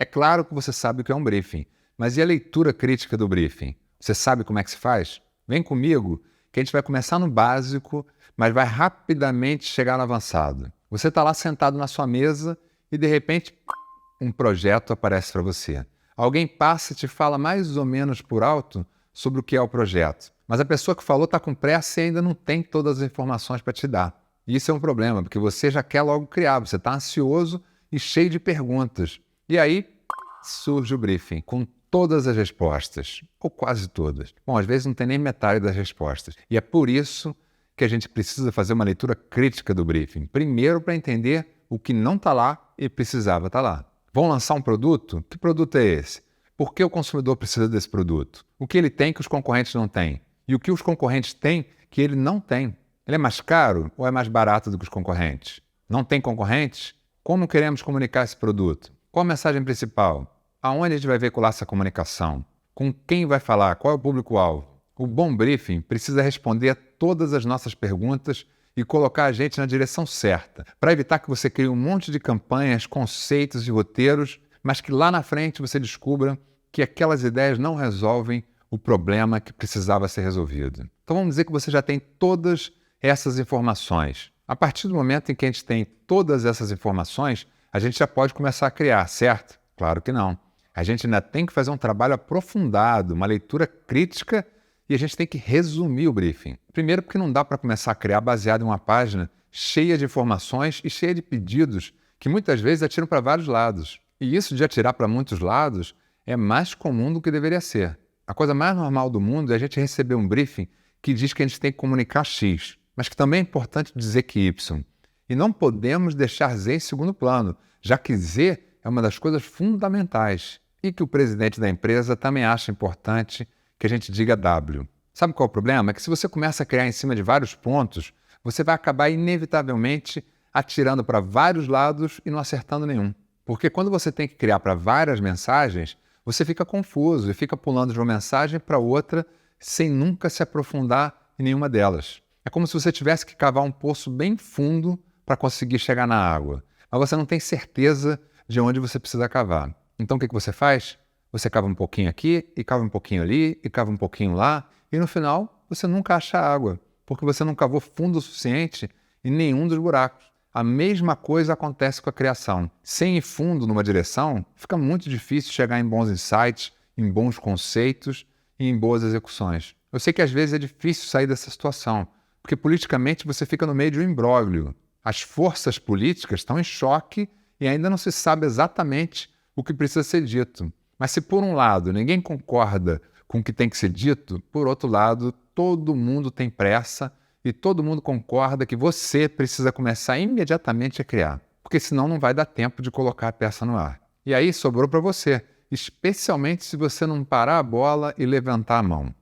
É claro que você sabe o que é um briefing, mas e a leitura crítica do briefing? Você sabe como é que se faz? Vem comigo, que a gente vai começar no básico, mas vai rapidamente chegar no avançado. Você está lá sentado na sua mesa e, de repente, um projeto aparece para você. Alguém passa e te fala mais ou menos por alto sobre o que é o projeto, mas a pessoa que falou está com pressa e ainda não tem todas as informações para te dar. E isso é um problema, porque você já quer logo criar, você está ansioso e cheio de perguntas. E aí surge o briefing, com todas as respostas, ou quase todas. Bom, às vezes não tem nem metade das respostas. E é por isso que a gente precisa fazer uma leitura crítica do briefing. Primeiro, para entender o que não está lá e precisava estar lá. Vão lançar um produto? Que produto é esse? Por que o consumidor precisa desse produto? O que ele tem que os concorrentes não têm? E o que os concorrentes têm que ele não tem? Ele é mais caro ou é mais barato do que os concorrentes? Não tem concorrentes? Como queremos comunicar esse produto? Qual a mensagem principal? Aonde a gente vai veicular essa comunicação? Com quem vai falar? Qual é o público-alvo? O bom briefing precisa responder a todas as nossas perguntas e colocar a gente na direção certa, para evitar que você crie um monte de campanhas, conceitos e roteiros, mas que lá na frente você descubra que aquelas ideias não resolvem o problema que precisava ser resolvido. Então vamos dizer que você já tem todas essas informações. A partir do momento em que a gente tem todas essas informações, a gente já pode começar a criar, certo? Claro que não. A gente ainda tem que fazer um trabalho aprofundado, uma leitura crítica, e a gente tem que resumir o briefing. Primeiro, porque não dá para começar a criar baseado em uma página cheia de informações e cheia de pedidos que muitas vezes atiram para vários lados. E isso de atirar para muitos lados é mais comum do que deveria ser. A coisa mais normal do mundo é a gente receber um briefing que diz que a gente tem que comunicar X, mas que também é importante dizer que Y. E não podemos deixar Z em segundo plano, já que Z é uma das coisas fundamentais e que o presidente da empresa também acha importante que a gente diga W. Sabe qual é o problema? É que se você começa a criar em cima de vários pontos, você vai acabar inevitavelmente atirando para vários lados e não acertando nenhum. Porque quando você tem que criar para várias mensagens, você fica confuso e fica pulando de uma mensagem para outra sem nunca se aprofundar em nenhuma delas. É como se você tivesse que cavar um poço bem fundo para conseguir chegar na água, mas você não tem certeza de onde você precisa cavar. Então o que você faz? Você cava um pouquinho aqui, e cava um pouquinho ali, e cava um pouquinho lá, e no final você nunca acha água, porque você não cavou fundo o suficiente em nenhum dos buracos. A mesma coisa acontece com a criação. Sem ir fundo numa direção, fica muito difícil chegar em bons insights, em bons conceitos e em boas execuções. Eu sei que às vezes é difícil sair dessa situação, porque politicamente você fica no meio de um imbróglio. As forças políticas estão em choque e ainda não se sabe exatamente o que precisa ser dito. Mas se por um lado ninguém concorda com o que tem que ser dito, por outro lado todo mundo tem pressa e todo mundo concorda que você precisa começar imediatamente a criar, porque senão não vai dar tempo de colocar a peça no ar. E aí sobrou para você, especialmente se você não parar a bola e levantar a mão.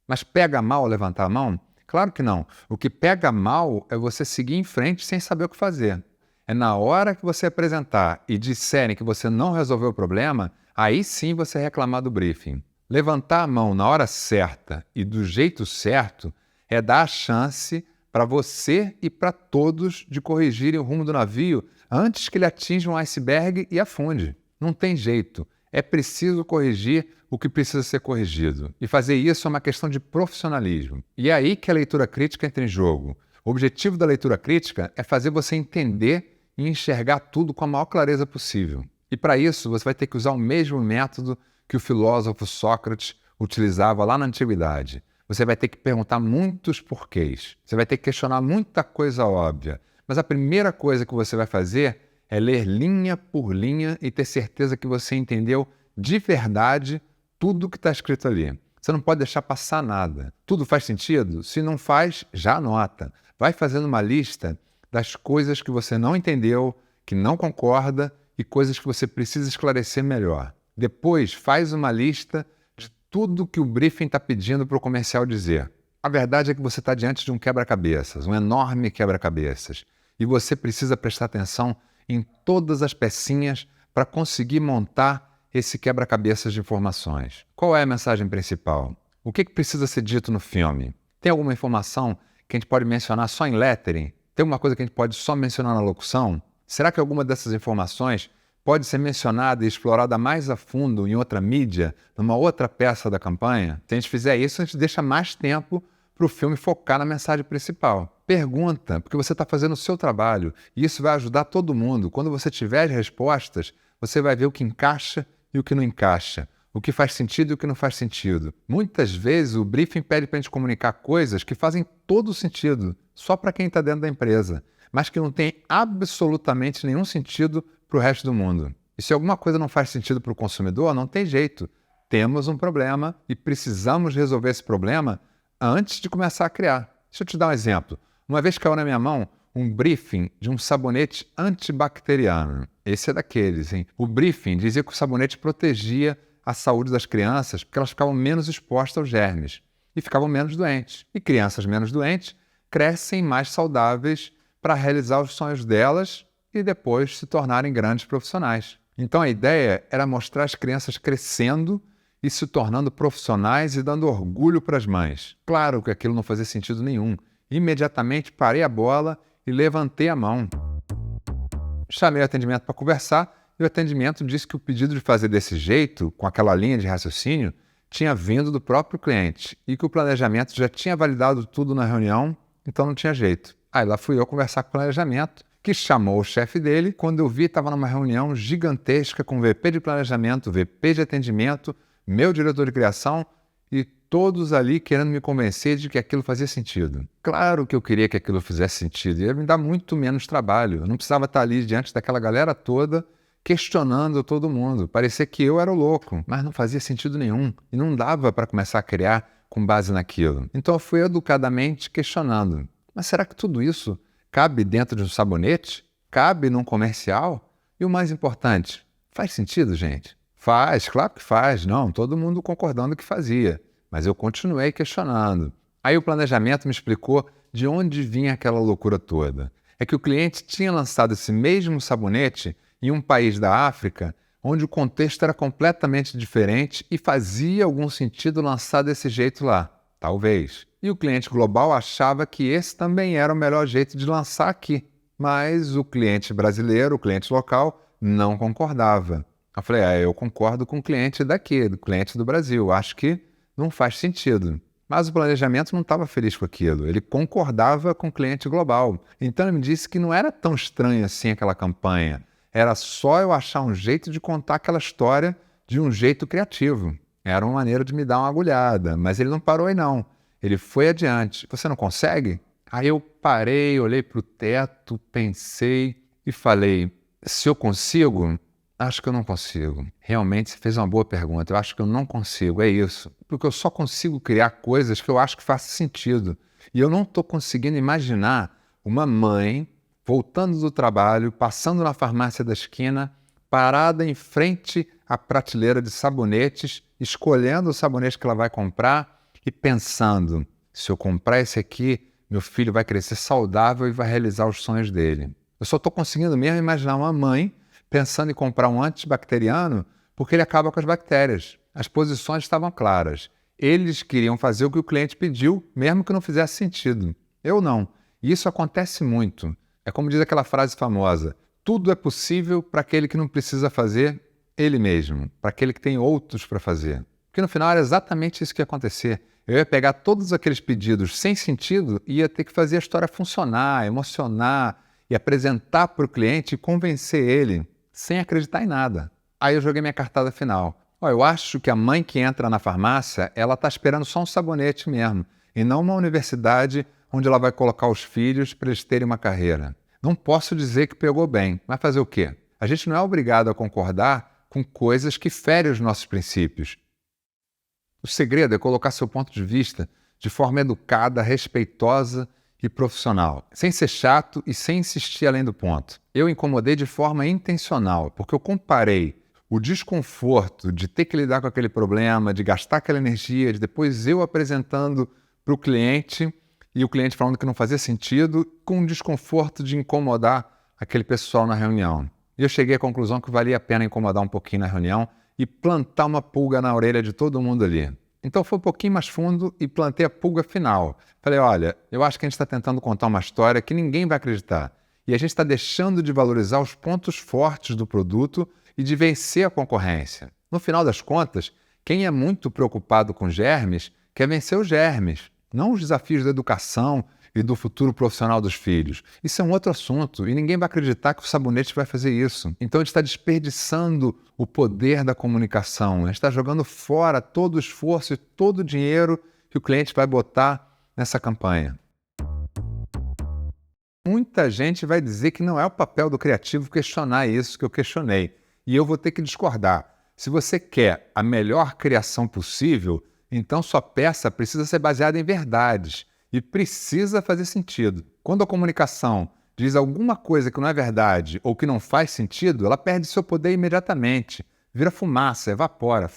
Mas pega mal levantar a mão? Claro que não. O que pega mal é você seguir em frente sem saber o que fazer. É na hora que você apresentar e disserem que você não resolveu o problema, aí sim você reclamar do briefing. Levantar a mão na hora certa e do jeito certo é dar a chance para você e para todos de corrigirem o rumo do navio antes que ele atinja um iceberg e afunde. Não tem jeito. É preciso corrigir o que precisa ser corrigido. E fazer isso é uma questão de profissionalismo. E é aí que a leitura crítica entra em jogo. O objetivo da leitura crítica é fazer você entender e enxergar tudo com a maior clareza possível. E para isso você vai ter que usar o mesmo método que o filósofo Sócrates utilizava lá na antiguidade. Você vai ter que perguntar muitos porquês. Você vai ter que questionar muita coisa óbvia. Mas a primeira coisa que você vai fazer é ler linha por linha e ter certeza que você entendeu de verdade tudo o que está escrito ali. Você não pode deixar passar nada. Tudo faz sentido? Se não faz, já anota. Vai fazendo uma lista das coisas que você não entendeu, que não concorda e coisas que você precisa esclarecer melhor. Depois, faz uma lista de tudo que o briefing está pedindo para o comercial dizer. A verdade é que você está diante de um quebra-cabeças, um enorme quebra-cabeças. E você precisa prestar atenção em todas as pecinhas para conseguir montar esse quebra-cabeças de informações. Qual é a mensagem principal? O que precisa ser dito no filme? Tem alguma informação que a gente pode mencionar só em lettering? Tem uma coisa que a gente pode só mencionar na locução? Será que alguma dessas informações pode ser mencionada e explorada mais a fundo em outra mídia, numa outra peça da campanha? Se a gente fizer isso, a gente deixa mais tempo para o filme focar na mensagem principal. Pergunta, porque você está fazendo o seu trabalho e isso vai ajudar todo mundo. Quando você tiver as respostas, você vai ver o que encaixa e o que não encaixa, o que faz sentido e o que não faz sentido. Muitas vezes o briefing pede para a gente comunicar coisas que fazem todo sentido, só para quem está dentro da empresa, mas que não tem absolutamente nenhum sentido para o resto do mundo. E se alguma coisa não faz sentido para o consumidor, não tem jeito. Temos um problema e precisamos resolver esse problema antes de começar a criar. Deixa eu te dar um exemplo. Uma vez caiu na minha mão um briefing de um sabonete antibacteriano. Esse é daqueles, hein? O briefing dizia que o sabonete protegia a saúde das crianças porque elas ficavam menos expostas aos germes e ficavam menos doentes. E crianças menos doentes crescem mais saudáveis para realizar os sonhos delas e depois se tornarem grandes profissionais. Então a ideia era mostrar as crianças crescendo e se tornando profissionais e dando orgulho para as mães. Claro que aquilo não fazia sentido nenhum. Imediatamente parei a bola e levantei a mão. Chamei o atendimento para conversar e o atendimento disse que o pedido de fazer desse jeito, com aquela linha de raciocínio, tinha vindo do próprio cliente e que o planejamento já tinha validado tudo na reunião, então não tinha jeito. Aí lá fui eu conversar com o planejamento, que chamou o chefe dele. Quando eu vi, estava numa reunião gigantesca com o VP de planejamento, VP de atendimento, meu diretor de criação e todos ali querendo me convencer de que aquilo fazia sentido. Claro que eu queria que aquilo fizesse sentido, ia me dar muito menos trabalho. Eu não precisava estar ali diante daquela galera toda questionando todo mundo. Parecia que eu era o louco, mas não fazia sentido nenhum e não dava para começar a criar com base naquilo. Então eu fui educadamente questionando. Mas será que tudo isso cabe dentro de um sabonete? Cabe num comercial? E o mais importante, faz sentido, gente? Faz, claro que faz. Não, todo mundo concordando que fazia. Mas eu continuei questionando. Aí o planejamento me explicou de onde vinha aquela loucura toda. É que o cliente tinha lançado esse mesmo sabonete em um país da África, onde o contexto era completamente diferente e fazia algum sentido lançar desse jeito lá. Talvez. E o cliente global achava que esse também era o melhor jeito de lançar aqui. Mas o cliente brasileiro, o cliente local, não concordava. Eu falei, eu concordo com o cliente daqui, do cliente do Brasil. Acho que não faz sentido. Mas o planejamento não estava feliz com aquilo. Ele concordava com o cliente global. Então ele me disse que não era tão estranho assim aquela campanha. Era só eu achar um jeito de contar aquela história de um jeito criativo. Era uma maneira de me dar uma agulhada. Mas ele não parou aí não. Ele foi adiante. Você não consegue? Aí eu parei, olhei para o teto, pensei e falei, se eu consigo... Acho que eu não consigo. Realmente, você fez uma boa pergunta. Eu acho que eu não consigo, é isso. Porque eu só consigo criar coisas que eu acho que façam sentido. E eu não estou conseguindo imaginar uma mãe voltando do trabalho, passando na farmácia da esquina, parada em frente à prateleira de sabonetes, escolhendo o sabonete que ela vai comprar e pensando, se eu comprar esse aqui, meu filho vai crescer saudável e vai realizar os sonhos dele. Eu só estou conseguindo mesmo imaginar uma mãe pensando em comprar um antibacteriano porque ele acaba com as bactérias. As posições estavam claras. Eles queriam fazer o que o cliente pediu, mesmo que não fizesse sentido. Eu não. E isso acontece muito. É como diz aquela frase famosa, tudo é possível para aquele que não precisa fazer ele mesmo, para aquele que tem outros para fazer. Porque no final era exatamente isso que ia acontecer. Eu ia pegar todos aqueles pedidos sem sentido e ia ter que fazer a história funcionar, emocionar e apresentar para o cliente e convencer ele sem acreditar em nada. Aí eu joguei minha cartada final. Eu acho que a mãe que entra na farmácia, ela está esperando só um sabonete mesmo, e não uma universidade onde ela vai colocar os filhos para eles terem uma carreira. Não posso dizer que pegou bem, mas fazer o quê? A gente não é obrigado a concordar com coisas que ferem os nossos princípios. O segredo é colocar seu ponto de vista de forma educada, respeitosa e profissional, sem ser chato e sem insistir além do ponto. Eu incomodei de forma intencional, porque eu comparei o desconforto de ter que lidar com aquele problema, de gastar aquela energia, de depois eu apresentando para o cliente e o cliente falando que não fazia sentido, com o desconforto de incomodar aquele pessoal na reunião. E eu cheguei à conclusão que valia a pena incomodar um pouquinho na reunião e plantar uma pulga na orelha de todo mundo ali. Então fui um pouquinho mais fundo e plantei a pulga final. Falei, olha, eu acho que a gente está tentando contar uma história que ninguém vai acreditar. E a gente está deixando de valorizar os pontos fortes do produto e de vencer a concorrência. No final das contas, quem é muito preocupado com germes quer vencer os germes, não os desafios da educação e do futuro profissional dos filhos. Isso é um outro assunto e ninguém vai acreditar que o sabonete vai fazer isso. Então a gente está desperdiçando o poder da comunicação, a gente está jogando fora todo o esforço e todo o dinheiro que o cliente vai botar nessa campanha. Muita gente vai dizer que não é o papel do criativo questionar isso que eu questionei. E eu vou ter que discordar. Se você quer a melhor criação possível, então sua peça precisa ser baseada em verdades e precisa fazer sentido. Quando a comunicação diz alguma coisa que não é verdade ou que não faz sentido, ela perde seu poder imediatamente, vira fumaça, evapora.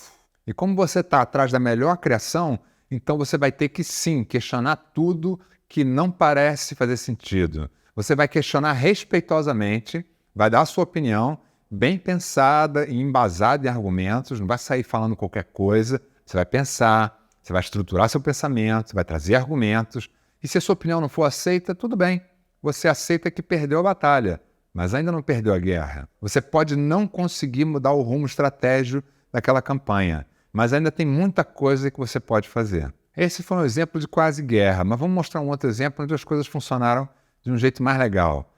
E como você está atrás da melhor criação, então você vai ter que sim questionar tudo que não parece fazer sentido. Você vai questionar respeitosamente, vai dar a sua opinião, bem pensada e embasada em argumentos, não vai sair falando qualquer coisa. Você vai pensar, você vai estruturar seu pensamento, vai trazer argumentos. E se a sua opinião não for aceita, tudo bem. Você aceita que perdeu a batalha, mas ainda não perdeu a guerra. Você pode não conseguir mudar o rumo estratégico daquela campanha, mas ainda tem muita coisa que você pode fazer. Esse foi um exemplo de quase guerra, mas vamos mostrar um outro exemplo onde as coisas funcionaram de um jeito mais legal.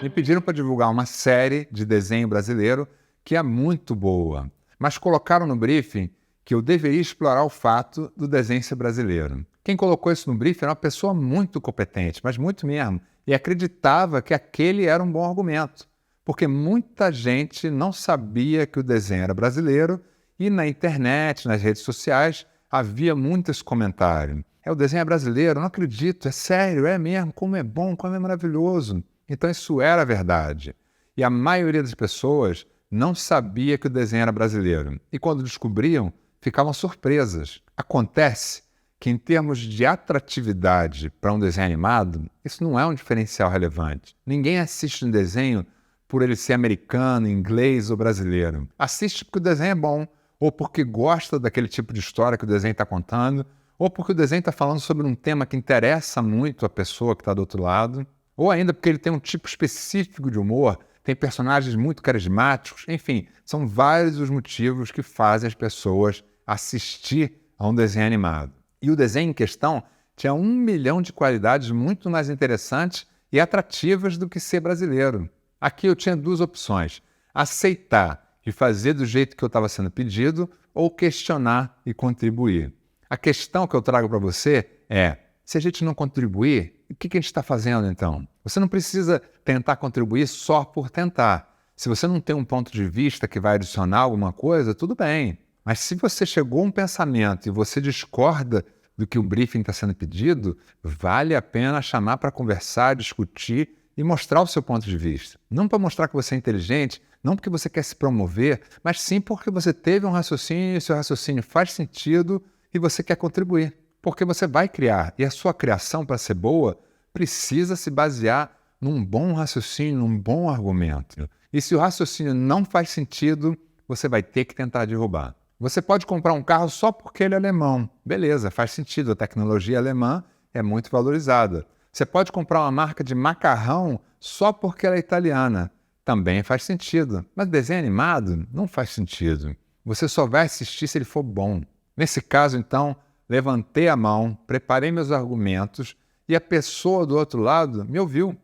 Me pediram para divulgar uma série de desenho brasileiro que é muito boa, mas colocaram no briefing que eu deveria explorar o fato do desenho ser brasileiro. Quem colocou isso no briefing era uma pessoa muito competente, mas muito mesmo, e acreditava que aquele era um bom argumento, porque muita gente não sabia que o desenho era brasileiro e na internet, nas redes sociais, havia muito esse comentário. O desenho é brasileiro, não acredito, é sério, é mesmo, como é bom, como é maravilhoso. Então isso era verdade. E a maioria das pessoas não sabia que o desenho era brasileiro. E quando descobriam, ficavam surpresas. Acontece que em termos de atratividade para um desenho animado, isso não é um diferencial relevante. Ninguém assiste um desenho por ele ser americano, inglês ou brasileiro. Assiste porque o desenho é bom, ou porque gosta daquele tipo de história que o desenho está contando, ou porque o desenho está falando sobre um tema que interessa muito a pessoa que está do outro lado, ou ainda porque ele tem um tipo específico de humor, tem personagens muito carismáticos, enfim, são vários os motivos que fazem as pessoas assistir a um desenho animado. E o desenho em questão tinha 1 milhão de qualidades muito mais interessantes e atrativas do que ser brasileiro. Aqui eu tinha 2 opções: aceitar e fazer do jeito que eu estava sendo pedido, ou questionar e contribuir. A questão que eu trago para você é: se a gente não contribuir, o que a gente está fazendo então? Você não precisa tentar contribuir só por tentar. Se você não tem um ponto de vista que vai adicionar alguma coisa, tudo bem. Mas se você chegou a um pensamento e você discorda do que o briefing está sendo pedido, vale a pena chamar para conversar, discutir e mostrar o seu ponto de vista. Não para mostrar que você é inteligente, não porque você quer se promover, mas sim porque você teve um raciocínio e seu raciocínio faz sentido e você quer contribuir, porque você vai criar, e a sua criação, para ser boa, precisa se basear num bom raciocínio, num bom argumento. E se o raciocínio não faz sentido, você vai ter que tentar derrubar. Você pode comprar um carro só porque ele é alemão. Beleza, faz sentido, a tecnologia alemã é muito valorizada. Você pode comprar uma marca de macarrão só porque ela é italiana. Também faz sentido. Mas desenho animado não faz sentido. Você só vai assistir se ele for bom. Nesse caso, então, levantei a mão, preparei meus argumentos e a pessoa do outro lado me ouviu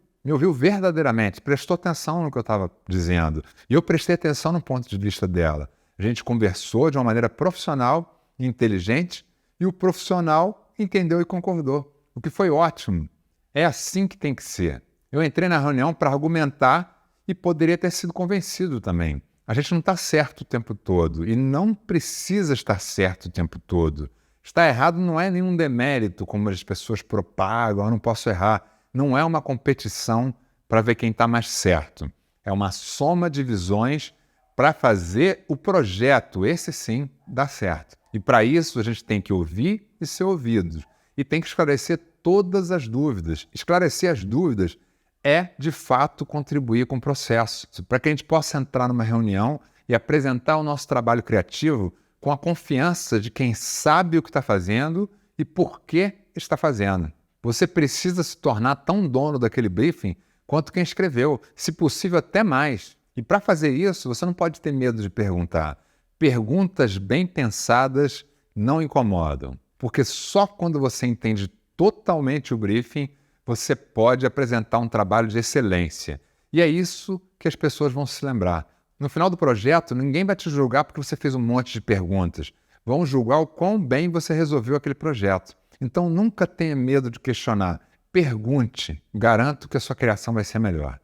verdadeiramente, prestou atenção no que eu estava dizendo. E eu prestei atenção no ponto de vista dela. A gente conversou de uma maneira profissional e inteligente e o profissional entendeu e concordou, o que foi ótimo. É assim que tem que ser. Eu entrei na reunião para argumentar e poderia ter sido convencido também. A gente não está certo o tempo todo e não precisa estar certo o tempo todo. Estar errado não é nenhum demérito, como as pessoas propagam, eu não posso errar. Não é uma competição para ver quem está mais certo. É uma soma de visões para fazer o projeto, esse sim, dar certo. E para isso a gente tem que ouvir e ser ouvido. E tem que esclarecer todas as dúvidas. Esclarecer as dúvidas é, de fato, contribuir com o processo, para que a gente possa entrar numa reunião e apresentar o nosso trabalho criativo com a confiança de quem sabe o que está fazendo e por que está fazendo. Você precisa se tornar tão dono daquele briefing quanto quem escreveu, se possível até mais. E para fazer isso, você não pode ter medo de perguntar. Perguntas bem pensadas não incomodam, porque só quando você entende totalmente o briefing, você pode apresentar um trabalho de excelência. E é isso que as pessoas vão se lembrar. No final do projeto, ninguém vai te julgar porque você fez um monte de perguntas. Vão julgar o quão bem você resolveu aquele projeto. Então, nunca tenha medo de questionar. Pergunte. Garanto que a sua criação vai ser melhor.